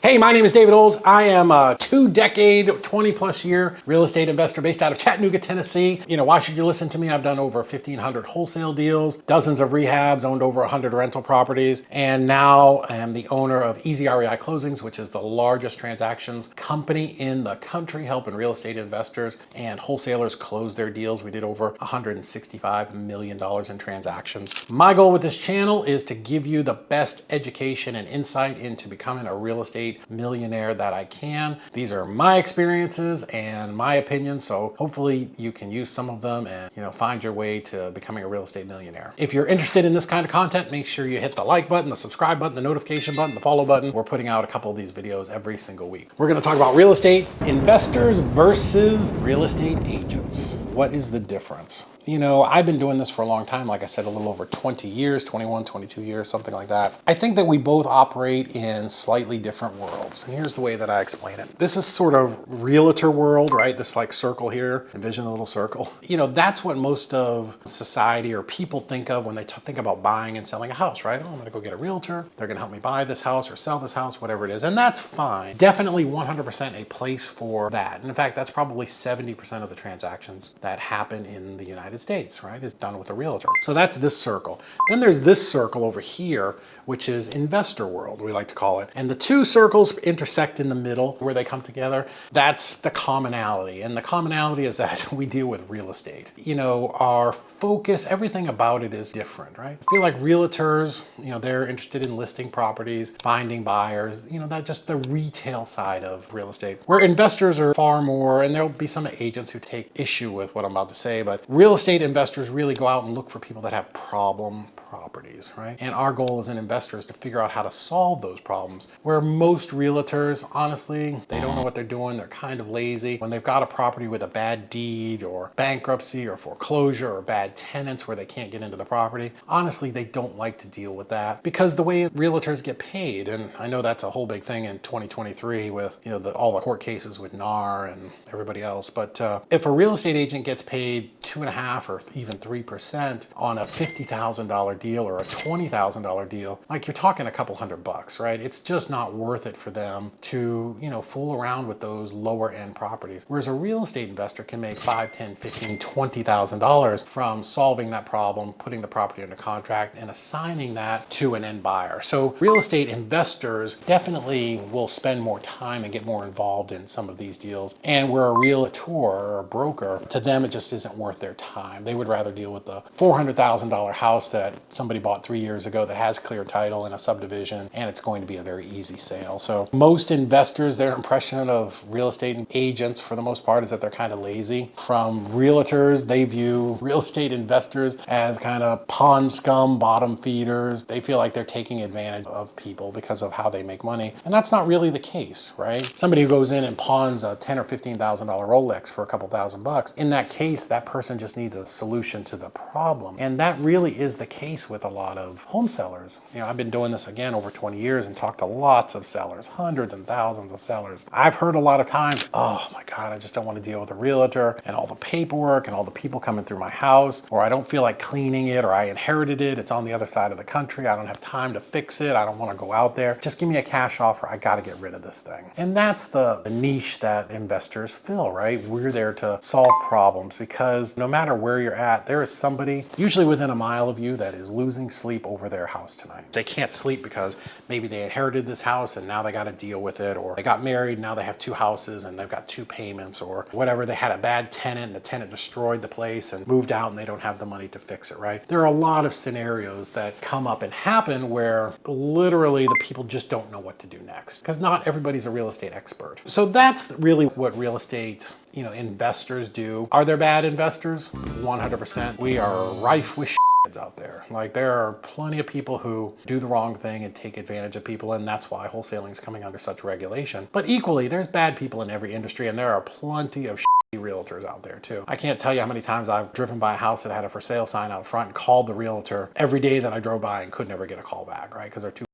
Hey, my name is David Olds. I am a 2-decade, 20-plus year real estate investor based out of Chattanooga, Tennessee. Why should you listen to me? I've done over 1,500 wholesale deals, dozens of rehabs, owned over 100 rental properties, and now I am the owner of Easy REI Closings, which is the largest transactions company in the country, helping real estate investors and wholesalers close their deals. We did over $165 million in transactions. My goal with this channel is to give you the best education and insight into becoming a real estate millionaire that I can. These are my experiences and my opinions, so hopefully you can use some of them and find your way to becoming a real estate millionaire. If you're interested in this kind of content, make sure you hit the like button, the subscribe button, the notification button, the follow button. We're putting out a couple of these videos every single week. We're going to talk about real estate investors versus real estate agents. What is the difference? I've been doing this for a long time. Like I said, a little over 20 years, 21, 22 years, something like that. I think that we both operate in slightly different worlds. And here's the way that I explain it. This is sort of realtor world, right? This like circle here, envision a little circle. That's what most of society or people think of when they think about buying and selling a house, right? Oh, I'm gonna go get a realtor. They're gonna help me buy this house or sell this house, whatever it is. And that's fine. Definitely 100% a place for that. And in fact, that's probably 70% of the transactions that happen in the United States, right, is done with a realtor. So that's this circle. Then there's this circle over here, which is investor world, we like to call it. And the two circles intersect in the middle where they come together. That's the commonality. And the commonality is that we deal with real estate. Our focus, everything about it is different, right? I feel like realtors, they're interested in listing properties, finding buyers, that just the retail side of real estate. Where investors are far more, and there'll be some agents who take issue with what I'm about to say, but real estate investors really go out and look for people that have problem properties, right? And our goal as an investor is to figure out how to solve those problems. Where most realtors, honestly, they don't know what they're doing. They're kind of lazy. When they've got a property with a bad deed or bankruptcy or foreclosure or bad tenants where they can't get into the property, honestly, they don't like to deal with that because the way realtors get paid, and I know that's a whole big thing in 2023 with all the court cases with NAR and everybody else, but if a real estate agent gets paid 2.5% or even 3% on a $50,000 deal or a $20,000 deal, like you're talking a couple $100, right? It's just not worth it for them to, fool around with those lower end properties. Whereas a real estate investor can make $5, $10, $15, $20,000 from solving that problem, putting the property under contract and assigning that to an end buyer. So real estate investors definitely will spend more time and get more involved in some of these deals. And where a realtor or a broker, to them, it just isn't worth their time. They would rather deal with the $400,000 house that somebody bought 3 years ago that has clear title in a subdivision, and it's going to be a very easy sale. So most investors, their impression of real estate agents for the most part is that they're kind of lazy. From realtors, they view real estate investors as kind of pond scum, bottom feeders. They feel like they're taking advantage of people because of how they make money. And that's not really the case, right? Somebody who goes in and pawns a $10,000 or $15,000 Rolex for a couple $1,000, in that case, that person just needs a solution to the problem. And that really is the case with a lot of home sellers. I've been doing this again over 20 years and talked to lots of sellers, hundreds and thousands of sellers. I've heard a lot of times, oh my God, I just don't want to deal with a realtor and all the paperwork and all the people coming through my house, or I don't feel like cleaning it, or I inherited it, it's on the other side of the country, I don't have time to fix it, I don't want to go out there. Just give me a cash offer, I got to get rid of this thing. And that's the niche that investors fill, right? We're there to solve problems because no matter where you're at, there is somebody, usually within a mile of you, that is losing sleep over their house tonight. They can't sleep because maybe they inherited this house and now they got to deal with it, or they got married, now they have 2 houses and they've got 2 payments, or whatever. They had a bad tenant and the tenant destroyed the place and moved out and they don't have the money to fix it, right? There are a lot of scenarios that come up and happen where literally the people just don't know what to do next because not everybody's a real estate expert. So that's really what real estate investors do. Are there bad investors? 100%. We are rife with out there. Like there are plenty of people who do the wrong thing and take advantage of people, and that's why wholesaling is coming under such regulation. But equally, there's bad people in every industry, and there are plenty of realtors out there too. I can't tell you how many times I've driven by a house that had a for sale sign out front and called the realtor every day that I drove by and could never get a call back, right? Because they're too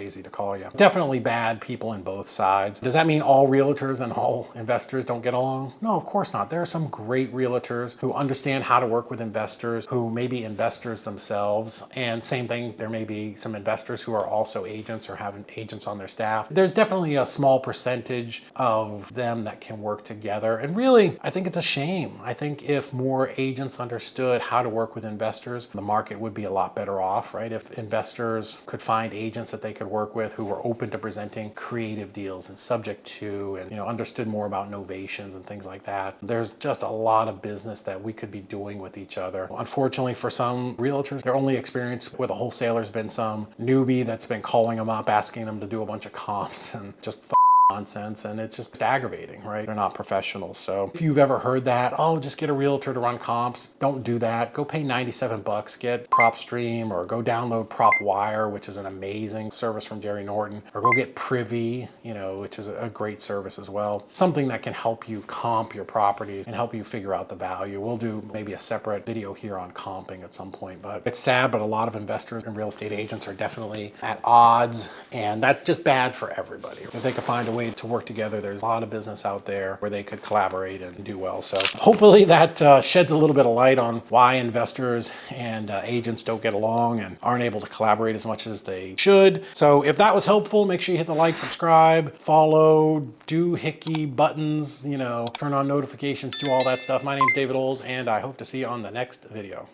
crazy to call you. Definitely bad people in both sides. Does that mean all realtors and all investors don't get along? No, of course not. There are some great realtors who understand how to work with investors, who may be investors themselves. And same thing, there may be some investors who are also agents or have agents on their staff. There's definitely a small percentage of them that can work together. And really, I think it's a shame. I think if more agents understood how to work with investors, the market would be a lot better off, right? If investors could find agents that they could work with who were open to presenting creative deals and subject to, and understood more about novations and things like that. There's just a lot of business that we could be doing with each other. Unfortunately, for some realtors, their only experience with a wholesaler has been some newbie that's been calling them up, asking them to do a bunch of comps and just nonsense, and it's just aggravating, right? They're not professionals. So if you've ever heard that, oh, just get a realtor to run comps, don't do that. Go pay 97 bucks, get PropStream, or go download PropWire, which is an amazing service from Jerry Norton, or go get Privy, which is a great service as well. Something that can help you comp your properties and help you figure out the value. We'll do maybe a separate video here on comping at some point, but it's sad, but a lot of investors and real estate agents are definitely at odds, and that's just bad for everybody. If they could find a way to work together, there's a lot of business out there where they could collaborate and do well. So hopefully that sheds a little bit of light on why investors and agents don't get along and aren't able to collaborate as much as they should. So if that was helpful, make sure you hit the like, subscribe, follow, doohickey buttons, turn on notifications, do all that stuff. My name's David Oles, and I hope to see you on the next video.